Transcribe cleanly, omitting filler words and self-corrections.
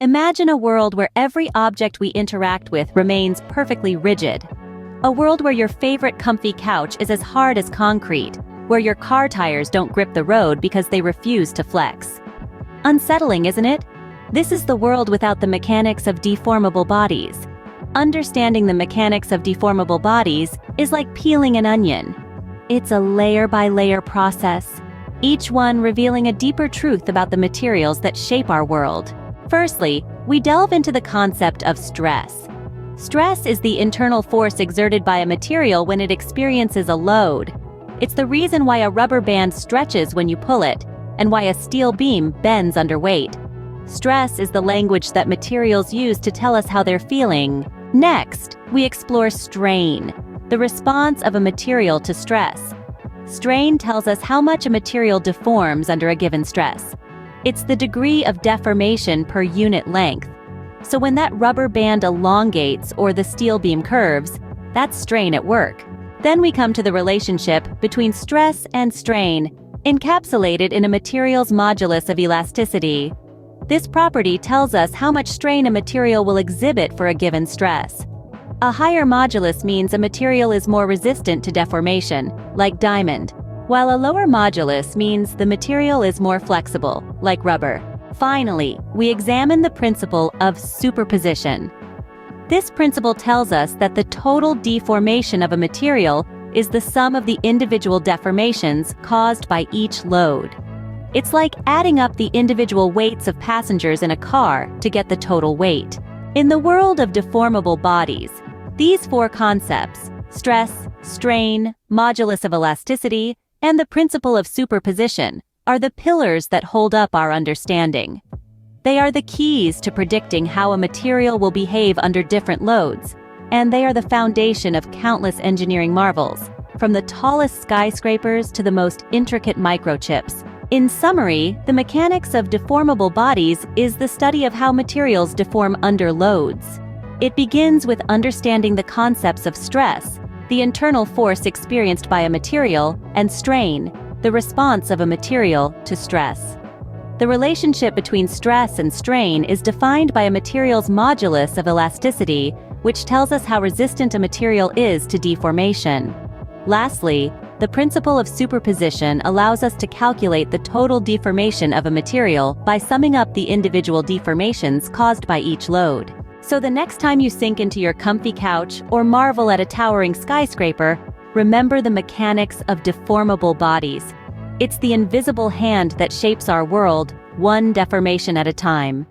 Imagine a world where every object we interact with remains perfectly rigid. A world where your favorite comfy couch is as hard as concrete, where your car tires don't grip the road because they refuse to flex. Unsettling, isn't it? This is the world without the mechanics of deformable bodies. Understanding the mechanics of deformable bodies is like peeling an onion. It's a layer-by-layer process, each one revealing a deeper truth about the materials that shape our world. Firstly, we delve into the concept of stress. Stress is the internal force exerted by a material when it experiences a load. It's the reason why a rubber band stretches when you pull it, and why a steel beam bends under weight. Stress is the language that materials use to tell us how they're feeling. Next, we explore strain, the response of a material to stress. Strain tells us how much a material deforms under a given stress. It's the degree of deformation per unit length. So when that rubber band elongates or the steel beam curves, that's strain at work. Then we come to the relationship between stress and strain, encapsulated in a material's modulus of elasticity. This property tells us how much strain a material will exhibit for a given stress. A higher modulus means a material is more resistant to deformation, like diamond, while a lower modulus means the material is more flexible, like rubber. Finally, we examine the principle of superposition. This principle tells us that the total deformation of a material is the sum of the individual deformations caused by each load. It's like adding up the individual weights of passengers in a car to get the total weight. In the world of deformable bodies, these four concepts, stress, strain, modulus of elasticity, and the principle of superposition, are the pillars that hold up our understanding. They are the keys to predicting how a material will behave under different loads, and they are the foundation of countless engineering marvels, from the tallest skyscrapers to the most intricate microchips. In summary, the mechanics of deformable bodies is the study of how materials deform under loads. It begins with understanding the concepts of stress, the internal force experienced by a material, and strain, the response of a material to stress. The relationship between stress and strain is defined by a material's modulus of elasticity, which tells us how resistant a material is to deformation. Lastly, the principle of superposition allows us to calculate the total deformation of a material by summing up the individual deformations caused by each load. So the next time you sink into your comfy couch or marvel at a towering skyscraper, remember the mechanics of deformable bodies. It's the invisible hand that shapes our world, one deformation at a time.